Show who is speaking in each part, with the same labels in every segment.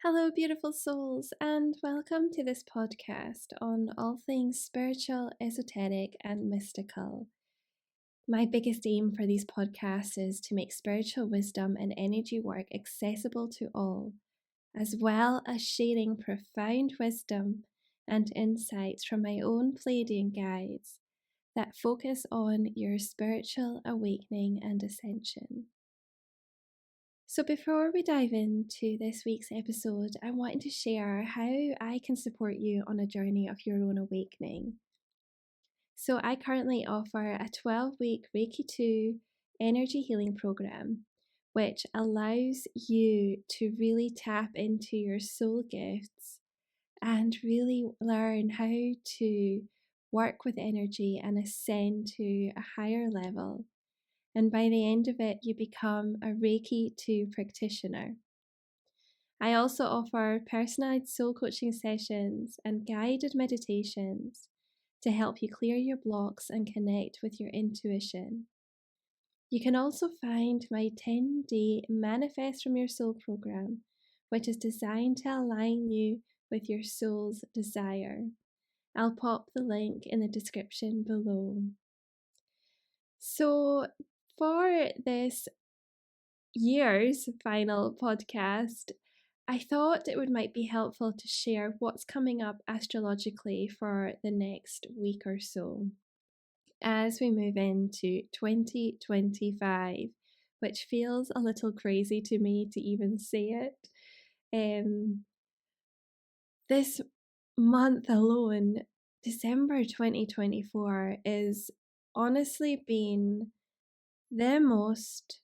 Speaker 1: Hello, beautiful souls, and welcome to this podcast on all things spiritual, esoteric, and mystical. My biggest aim for these podcasts is to make spiritual wisdom and energy work accessible to all, as well as sharing profound wisdom and insights from my own Pleiadian guides that focus on your spiritual awakening and ascension. So before we dive into this week's episode, I wanted to share how I can support you on a journey of your own awakening. So I currently offer a 12-week Reiki 2 energy healing program, which allows you to really tap into your soul gifts and really learn how to work with energy and ascend to a higher level. And by the end of it, you become a Reiki 2 practitioner. I also offer personalized soul coaching sessions and guided meditations to help you clear your blocks and connect with your intuition. You can also find my 10-day Manifest from Your Soul program, which is designed to align you with your soul's desire. I'll pop the link in the description below. So for this year's final podcast, I thought it might be helpful to share what's coming up astrologically for the next week or so as we move into 2025, which feels a little crazy to me to even say it. This month alone, December 2024, is honestly been the most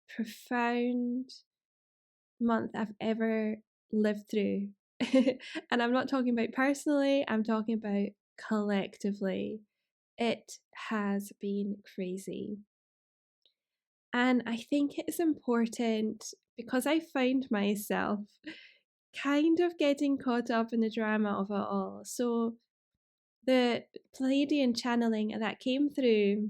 Speaker 1: profound month I've ever lived through. And I'm not talking about personally, I'm talking about collectively. It has been crazy. And I think it's important because I find myself kind of getting caught up in the drama of it all. So the Pleiadian channeling that came through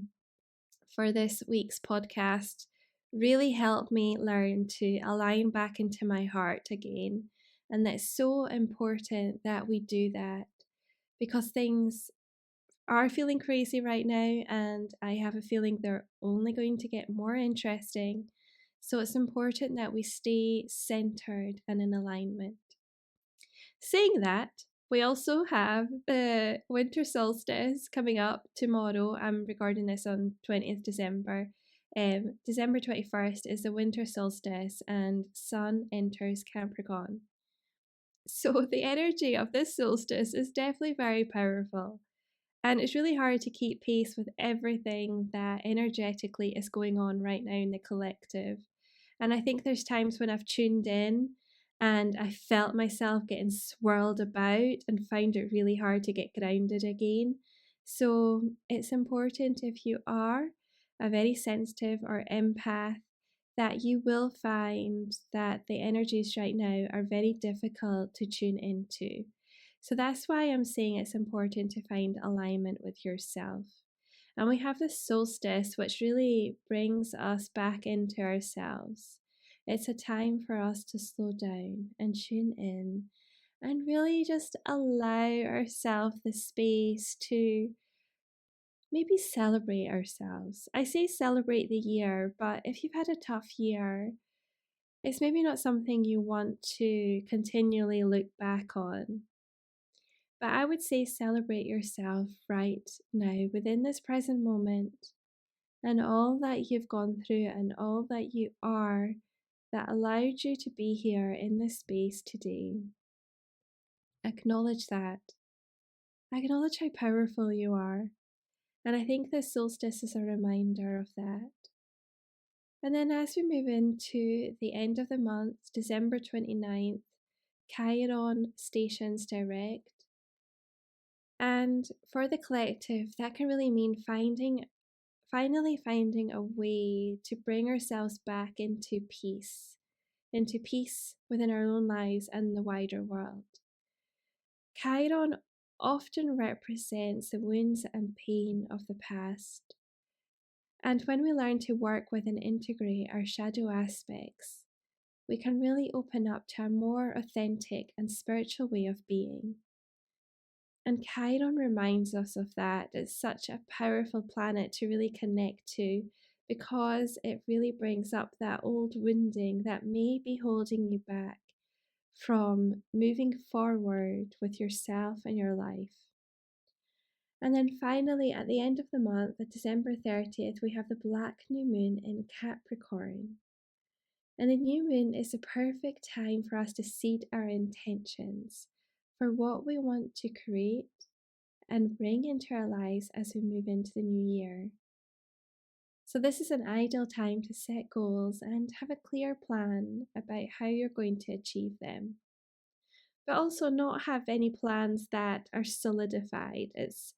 Speaker 1: for this week's podcast really helped me learn to align back into my heart again. And that's so important that we do that because things are feeling crazy right now, and I have a feeling they're only going to get more interesting. So it's important that we stay centered and in alignment. Saying that, we also have the Winter Solstice coming up tomorrow. I'm recording this on 20th December. December 21st is the Winter Solstice and Sun enters Capricorn. So the energy of this solstice is definitely very powerful. And it's really hard to keep pace with everything that energetically is going on right now in the collective. And I think there's times when I've tuned in and I felt myself getting swirled about and find it really hard to get grounded again. So it's important, if you are a very sensitive or empath, that you will find that the energies right now are very difficult to tune into. So that's why I'm saying it's important to find alignment with yourself. And we have the solstice, which really brings us back into ourselves. It's a time for us to slow down and tune in and really just allow ourselves the space to maybe celebrate ourselves. I say celebrate the year, but if you've had a tough year, it's maybe not something you want to continually look back on. But I would say celebrate yourself right now within this present moment and all that you've gone through and all that you are that allowed you to be here in this space today. Acknowledge that. Acknowledge how powerful you are. And I think this solstice is a reminder of that. And then as we move into the end of the month, December 29th, Chiron stations direct. And for the collective, that can really mean finally finding a way to bring ourselves back into peace within our own lives and the wider world. Chiron often represents the wounds and pain of the past. And when we learn to work with and integrate our shadow aspects, we can really open up to a more authentic and spiritual way of being. And Chiron reminds us of that. It's such a powerful planet to really connect to, because it really brings up that old wounding that may be holding you back from moving forward with yourself and your life. And then finally, at the end of the month, at December 30th, we have the Black New Moon in Capricorn. And the new moon is the perfect time for us to seed our intentions for what we want to create and bring into our lives as we move into the new year. So this is an ideal time to set goals and have a clear plan about how you're going to achieve them. But also not have any plans that are solidified. It's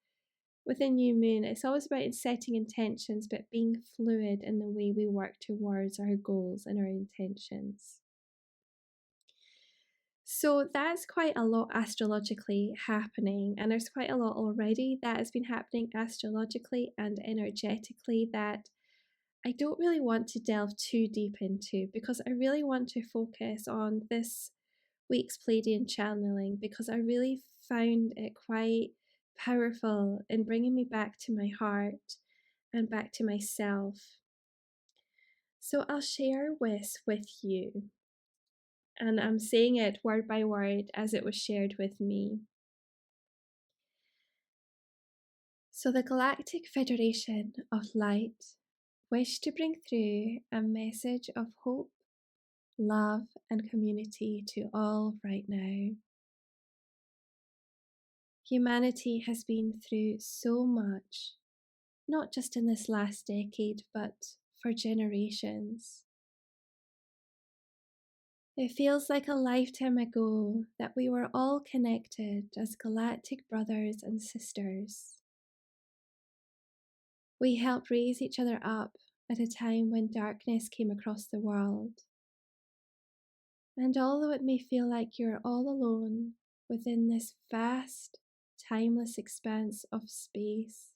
Speaker 1: with a new moon, it's always about setting intentions, but being fluid in the way we work towards our goals and our intentions. So that's quite a lot astrologically happening, and there's quite a lot already that has been happening astrologically and energetically that I don't really want to delve too deep into, because I really want to focus on this week's Pleiadian channeling, because I really found it quite powerful in bringing me back to my heart and back to myself. So I'll share with you. And I'm saying it word by word as it was shared with me. So the Galactic Federation of Light wish to bring through a message of hope, love, and community to all right now. Humanity has been through so much, not just in this last decade, but for generations. It feels like a lifetime ago that we were all connected as galactic brothers and sisters. We helped raise each other up at a time when darkness came across the world. And although it may feel like you're all alone within this vast, timeless expanse of space,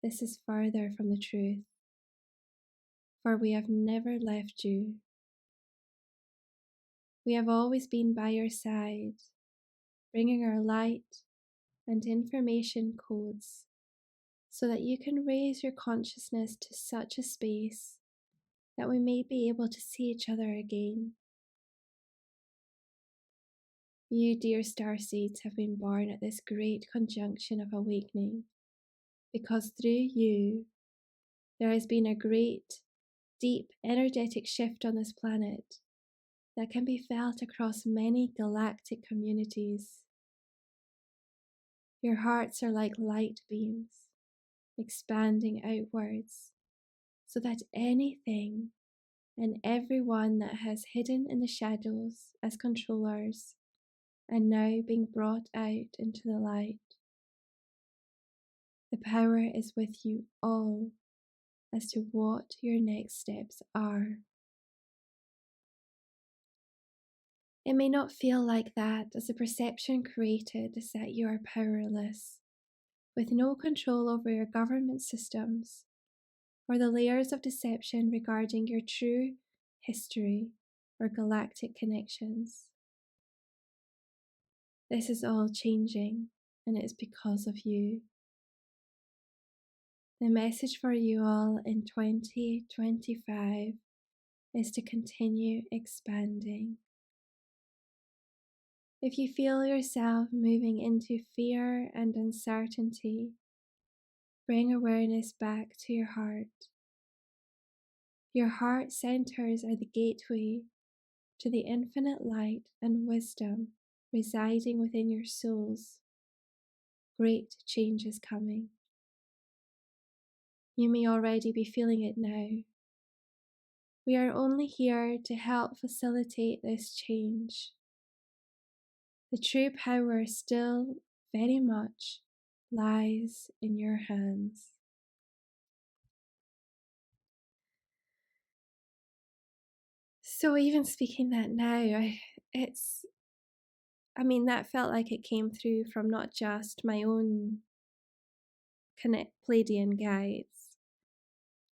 Speaker 1: this is further from the truth, for we have never left you. We have always been by your side, bringing our light and information codes so that you can raise your consciousness to such a space that we may be able to see each other again. You, dear starseeds, have been born at this great conjunction of awakening, because through you there has been a great, deep, energetic shift on this planet that can be felt across many galactic communities. Your hearts are like light beams, expanding outwards, so that anything and everyone that has hidden in the shadows as controllers are now being brought out into the light. The power is with you all as to what your next steps are. It may not feel like that, as the perception created is that you are powerless, with no control over your government systems or the layers of deception regarding your true history or galactic connections. This is all changing, and it is because of you. The message for you all in 2025 is to continue expanding. If you feel yourself moving into fear and uncertainty, bring awareness back to your heart. Your heart centers are the gateway to the infinite light and wisdom residing within your souls. Great change is coming. You may already be feeling it now. We are only here to help facilitate this change. The true power still very much lies in your hands. So even speaking that now, that felt like it came through from not just my own Pleiadian guides,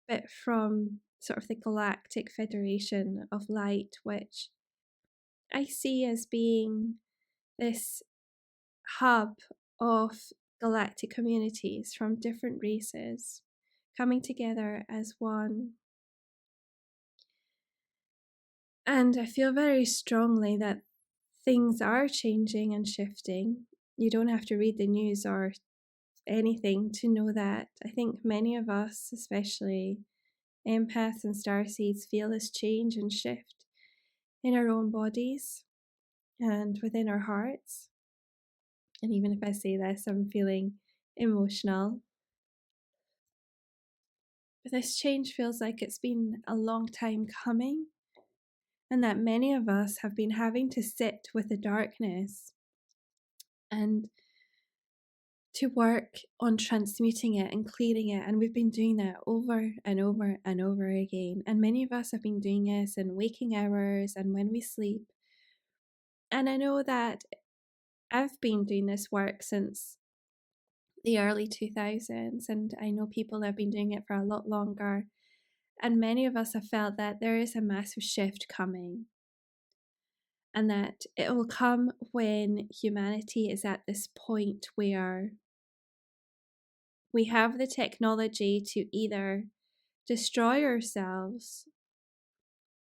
Speaker 1: but from sort of the Galactic Federation of Light, which I see as being this hub of galactic communities from different races coming together as one. And I feel very strongly that things are changing and shifting. You don't have to read the news or anything to know that. I think many of us, especially empaths and starseeds, feel this change and shift in our own bodies and within our hearts. And even if I say this, I'm feeling emotional. But this change feels like it's been a long time coming, and that many of us have been having to sit with the darkness and to work on transmuting it and clearing it. And we've been doing that over and over and over again. And many of us have been doing this in waking hours and when we sleep. And I know that I've been doing this work since the early 2000s, and I know people that have been doing it for a lot longer. And many of us have felt that there is a massive shift coming, and that it will come when humanity is at this point where we have the technology to either destroy ourselves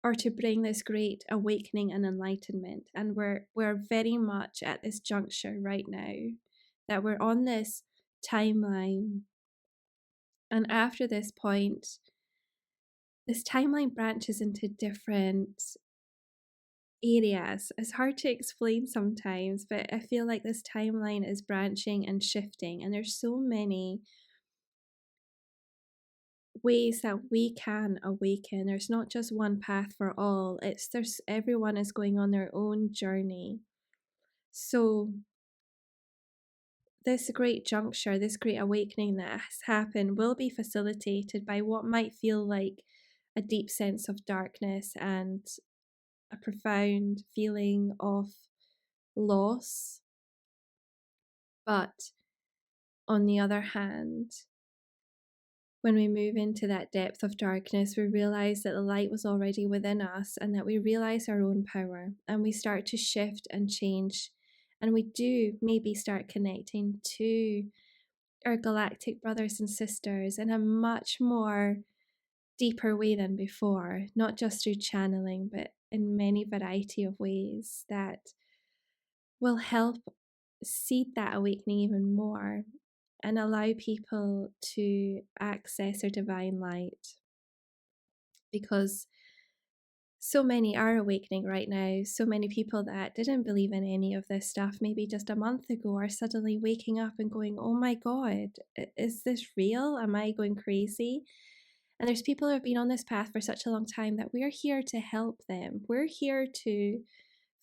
Speaker 1: or to bring this great awakening and enlightenment. And we're very much at this juncture right now, that we're on this timeline. And after this point, this timeline branches into different areas. It's hard to explain sometimes, but I feel like this timeline is branching and shifting, and there's so many ways that we can awaken. There's not just one path for all. There's everyone is going on their own journey. So this great juncture, this great awakening that has happened will be facilitated by what might feel like a deep sense of darkness and a profound feeling of loss. But on the other hand, when we move into that depth of darkness, we realize that the light was already within us, and that we realize our own power, and we start to shift and change, and we do maybe start connecting to our galactic brothers and sisters in a much more deeper way than before, not just through channeling, but in many variety of ways that will help seed that awakening even more and allow people to access their divine light. Because so many are awakening right now. So many people that didn't believe in any of this stuff maybe just a month ago are suddenly waking up and going, oh my God, is this real? Am I going crazy? And there's people who have been on this path for such a long time that we're here to help them. We're here to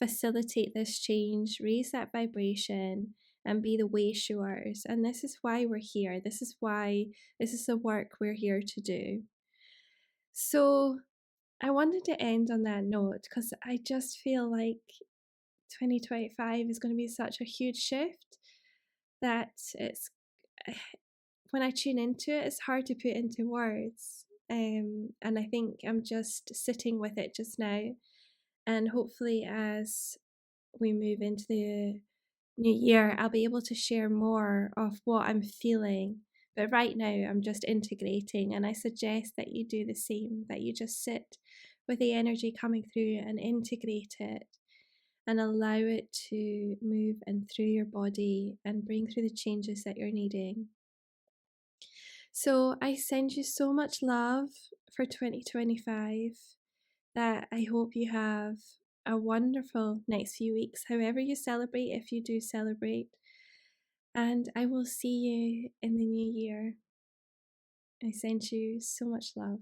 Speaker 1: facilitate this change, raise that vibration, and be the way showers. And this is why we're here. This is the work we're here to do. So I wanted to end on that note because I just feel like 2025 is going to be such a huge shift that when I tune into it, it's hard to put into words. And I think I'm just sitting with it just now. And hopefully as we move into the new year, I'll be able to share more of what I'm feeling. But right now, I'm just integrating, and I suggest that you do the same, that you just sit with the energy coming through and integrate it and allow it to move and through your body and bring through the changes that you're needing. So I send you so much love for 2025, that I hope you have a wonderful next few weeks, however you celebrate, if you do celebrate. And I will see you in the new year. I send you so much love.